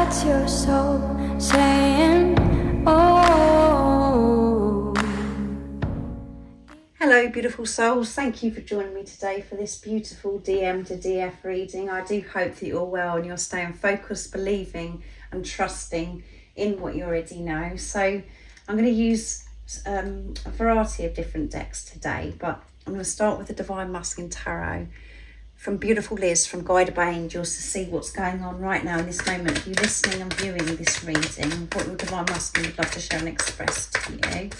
That's your soul saying, oh. Hello beautiful souls, thank you for joining me today for this beautiful DM to DF reading. I do hope that you're well and you're staying focused, believing and trusting in what you already know. So I'm going to use a variety of different decks today, but I'm going to start with the Divine Masculine Tarot from beautiful Liz from Guided by Angels to see what's going on right now in this moment. If you're listening and viewing this reading, what your Divine Masculine would love to share and express to you.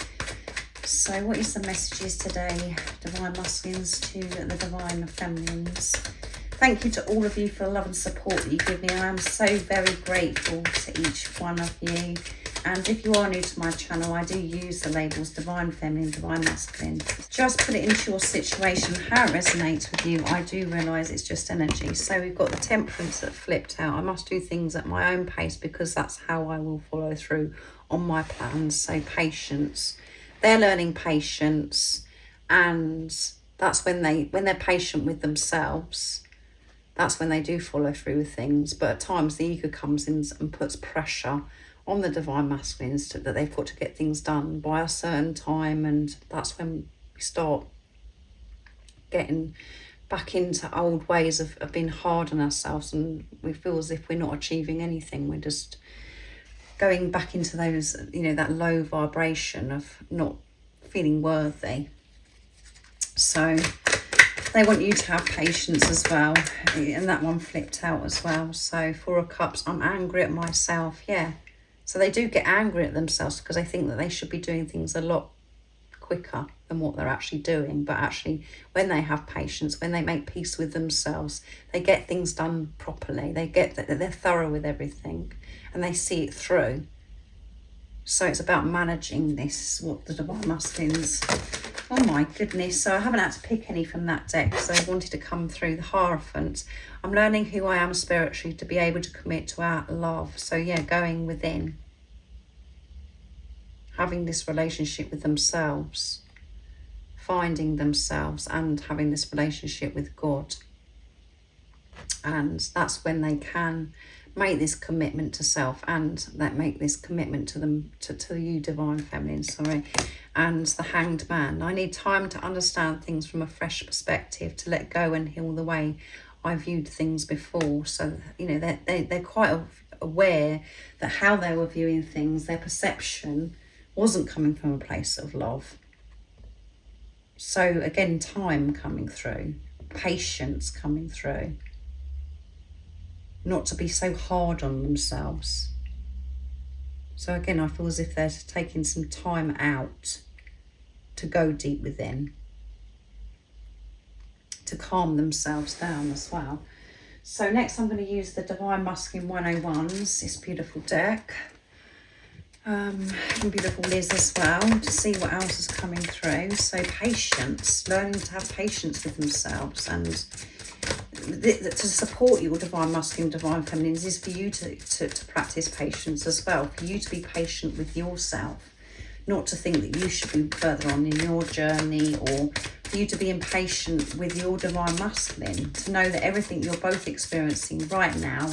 So what is the messages today, Divine Masculines to the Divine Feminines? Thank you to all of you for the love and support that you give me. I am so very grateful to each one of you. And if you are new to my channel, I do use the labels Divine Feminine, Divine Masculine. Just put it into your situation, how it resonates with you. I do realise it's just energy. So we've got the Temperance that flipped out. I must do things at my own pace because that's how I will follow through on my plans. So patience. They're learning patience, and that's when they're patient with themselves. That's when they do follow through with things. But at times the ego comes in and puts pressure on the Divine Masculines that they've got to get things done by a certain time, and that's when we start getting back into old ways of being hard on ourselves, and we feel as if we're not achieving anything. We're just going back into those, that low vibration of not feeling worthy. So they want you to have patience as well, and that one flipped out as well. So Four of Cups, I'm angry at myself. Yeah, so they do get angry at themselves because they think that they should be doing things a lot quicker than what they're actually doing. But actually, when they have patience, when they make peace with themselves, they get things done properly. They're thorough with everything and they see it through. So it's about managing this, what the Divine Masculines. Oh my goodness. So I haven't had to pick any from that deck, so I wanted to come through the Hierophant. I'm learning who I am spiritually to be able to commit to our love. So yeah, going within, having this relationship with themselves, finding themselves and having this relationship with God. And that's when they can make this commitment to self, and that make this commitment to them, to you Divine Feminine, sorry. And the Hanged Man. I need time to understand things from a fresh perspective, to let go and heal the way I viewed things before. So, they're quite aware that how they were viewing things, their perception wasn't coming from a place of love. So again, time coming through, patience coming through. Not to be so hard on themselves. So again, I feel as if they're taking some time out to go deep within, to calm themselves down as well. So next I'm going to use the Divine Masculine 101s, this beautiful deck. And beautiful Liz as well, to see what else is coming through. So patience, learning to have patience with themselves, and to support your Divine Masculine, Divine Feminines is for you to practice patience as well, for you to be patient with yourself, not to think that you should be further on in your journey, or for you to be impatient with your Divine Masculine, to know that everything you're both experiencing right now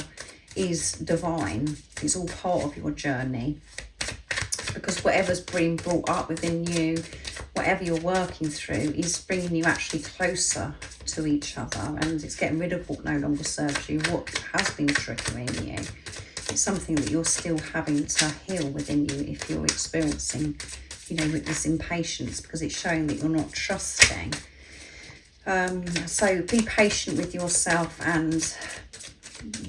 is divine. It's all part of your journey, because whatever's being brought up within you, whatever you're working through, is bringing you actually closer to each other, and it's getting rid of what no longer serves you, what has been triggering you. It's something that you're still having to heal within you if you're experiencing, with this impatience, because it's showing that you're not trusting. So be patient with yourself, and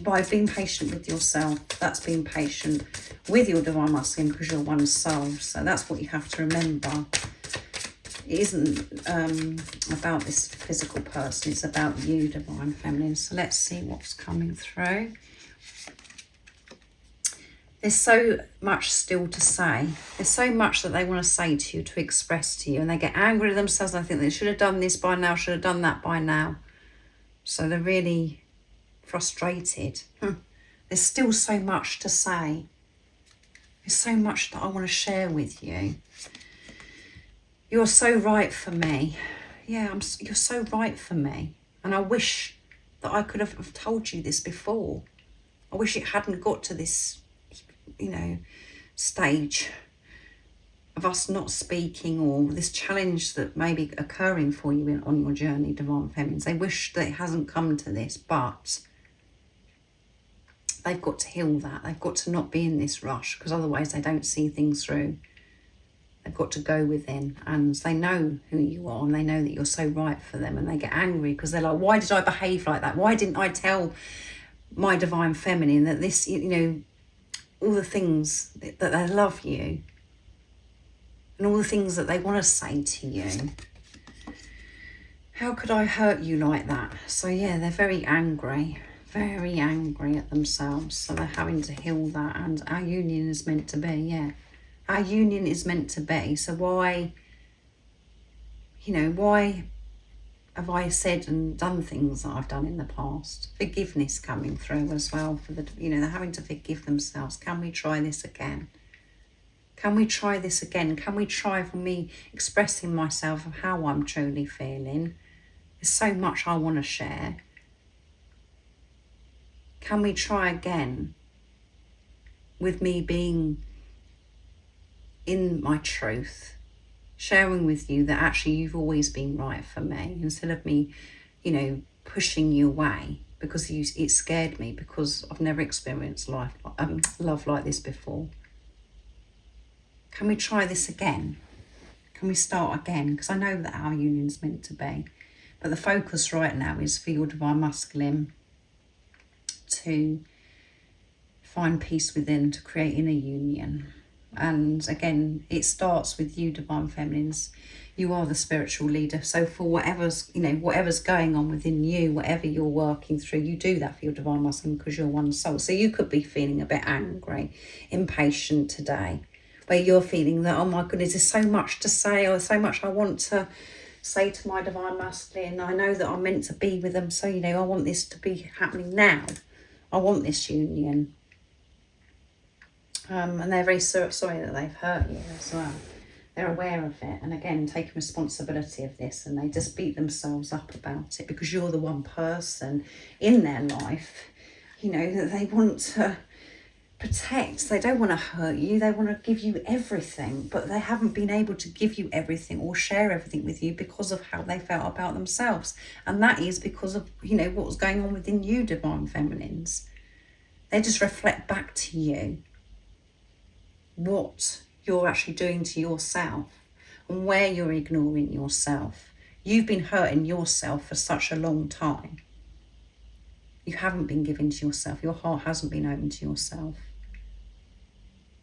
by being patient with yourself, that's being patient with your Divine Masculine, because you're one soul. So that's what you have to remember. It isn't about this physical person, it's about you, Divine Feminine. So let's see what's coming through. There's so much still to say. There's so much that they want to say to you, to express to you, and they get angry at themselves. I think they should have done this by now, should have done that by now. So they're really frustrated. There's still so much to say. There's so much that I want to share with you. You're so right for me. Yeah, you're so right for me. And I wish that I could have told you this before. I wish it hadn't got to this, stage of us not speaking, or this challenge that may be occurring for you on your journey, Divine Feminines. They wish that it hasn't come to this, but they've got to heal that. They've got to not be in this rush, because otherwise they don't see things through. They've got to go within, and they know who you are, and they know that you're so right for them, and they get angry because they're like, why did I behave like that? Why didn't I tell my Divine Feminine that this, all the things that they love you, and all the things that they want to say to you? How could I hurt you like that? So yeah, they're very angry at themselves. So they're having to heal that, and our union is meant to be, yeah. Our union is meant to be. So why have I said and done things that I've done in the past? Forgiveness coming through as well for they're having to forgive themselves. Can we try this again? Can we try this again? Can we try for me expressing myself of how I'm truly feeling? There's so much I want to share. Can we try again with me being in my truth, sharing with you that actually you've always been right for me, instead of me, pushing you away because it scared me, because I've never experienced love like this before. Can we try this again? Can we start again? Because I know that our union's meant to be. But the focus right now is for your Divine Masculine to find peace within, to create inner union. And again, it starts with you, Divine Feminines. You are the spiritual leader. So for whatever's going on within you, whatever you're working through, you do that for your Divine Masculine, because you're one soul. So you could be feeling a bit angry, impatient today, where you're feeling that, oh my goodness, there's so much to say, or so much I want to say to my Divine Masculine. I know that I'm meant to be with them, so I want this to be happening now. I want this union. And they're very sorry that they've hurt you as well. They're aware of it, and again, taking responsibility of this, and they just beat themselves up about it, because you're the one person in their life, that they want to protect. They don't want to hurt you. They want to give you everything, but they haven't been able to give you everything or share everything with you because of how they felt about themselves. And that is because of, what was going on within you, Divine Feminines. They just reflect back to you what you're actually doing to yourself and where you're ignoring yourself. You've been hurting yourself for such a long time. You haven't been giving to yourself. Your heart hasn't been open to yourself.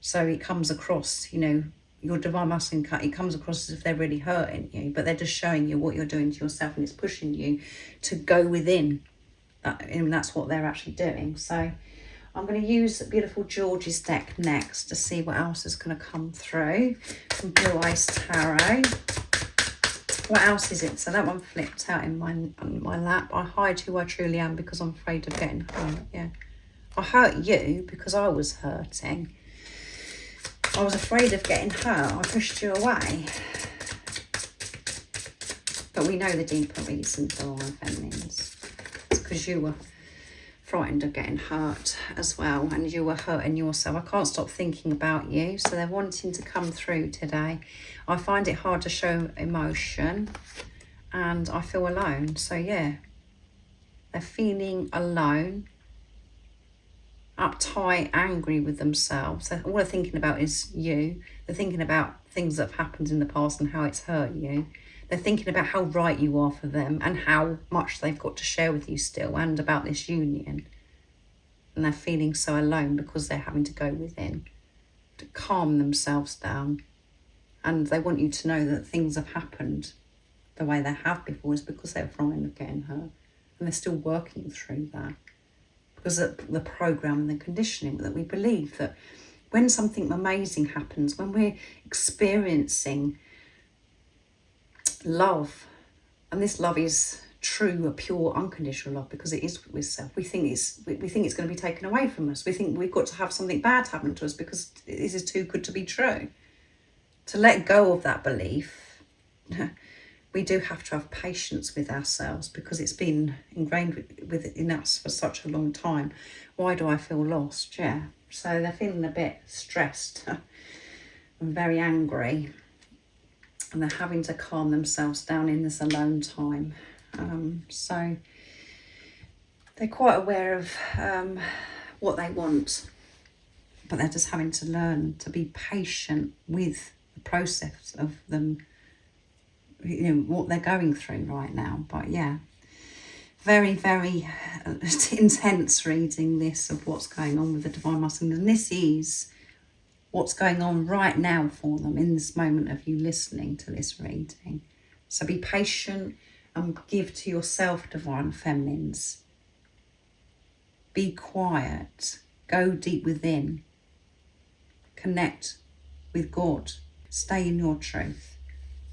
So it comes across, your Divine Masculine cut, it comes across as if they're really hurting you, but they're just showing you what you're doing to yourself, and it's pushing you to go within that, and that's what they're actually doing. So I'm going to use beautiful George's deck next to see what else is going to come through from Blue Eyes Tarot. What else is it? So that one flipped out in my lap. I hide who I truly am because I'm afraid of getting hurt. Yeah, I hurt you because I was hurting. I was afraid of getting hurt. I pushed you away. But we know the deeper reason for all feminines. It's because you were frightened of getting hurt as well, and you were hurting yourself. I can't stop thinking about you. So they're wanting to come through today. I find it hard to show emotion, and I feel alone. So yeah, they're feeling alone, uptight, angry with themselves. So all they're thinking about is you. They're thinking about things that have happened in the past and how it's hurt you. They're thinking about how right you are for them and how much they've got to share with you still, and about this union. And they're feeling so alone because they're having to go within to calm themselves down. And they want you to know that things have happened the way they have before is because they're frightened of getting hurt. And they're still working through that. Because of the program and the conditioning that we believe that when something amazing happens, when we're experiencing love, and this love is true, a pure, unconditional love, because it is with self. We think it's going to be taken away from us. We think we've got to have something bad happen to us because this is too good to be true. To let go of that belief we do have to have patience with ourselves because it's been ingrained in us for such a long time. Why do I feel lost? Yeah. So they're feeling a bit stressed and very angry, and they're having to calm themselves down in this alone time. So they're quite aware of what they want, but they're just having to learn to be patient with the process of them, what they're going through right now. But yeah, very, very intense reading this of what's going on with the Divine Masculine. And this is what's going on right now for them in this moment of you listening to this reading. So be patient and give to yourself, Divine Feminines. Be quiet. Go deep within. Connect with God. Stay in your truth.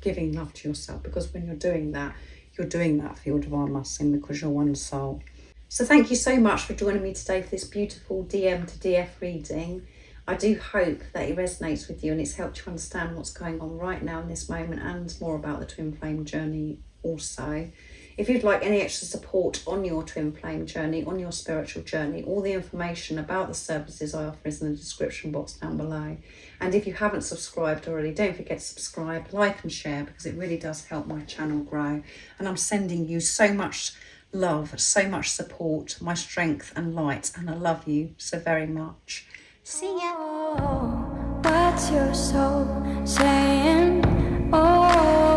Giving love to yourself, because when you're doing that for your Divine Masculine, because you're one soul. So thank you so much for joining me today for this beautiful DM to DF reading. I do hope that it resonates with you and it's helped you understand what's going on right now in this moment, and more about the twin flame journey also. If you'd like any extra support on your twin flame journey, on your spiritual journey, all the information about the services I offer is in the description box down below. And if you haven't subscribed already, don't forget to subscribe, like and share, because it really does help my channel grow. And I'm sending you so much love, so much support, my strength and light, and I love you so very much. See ya. Oh, what's your soul saying? Oh.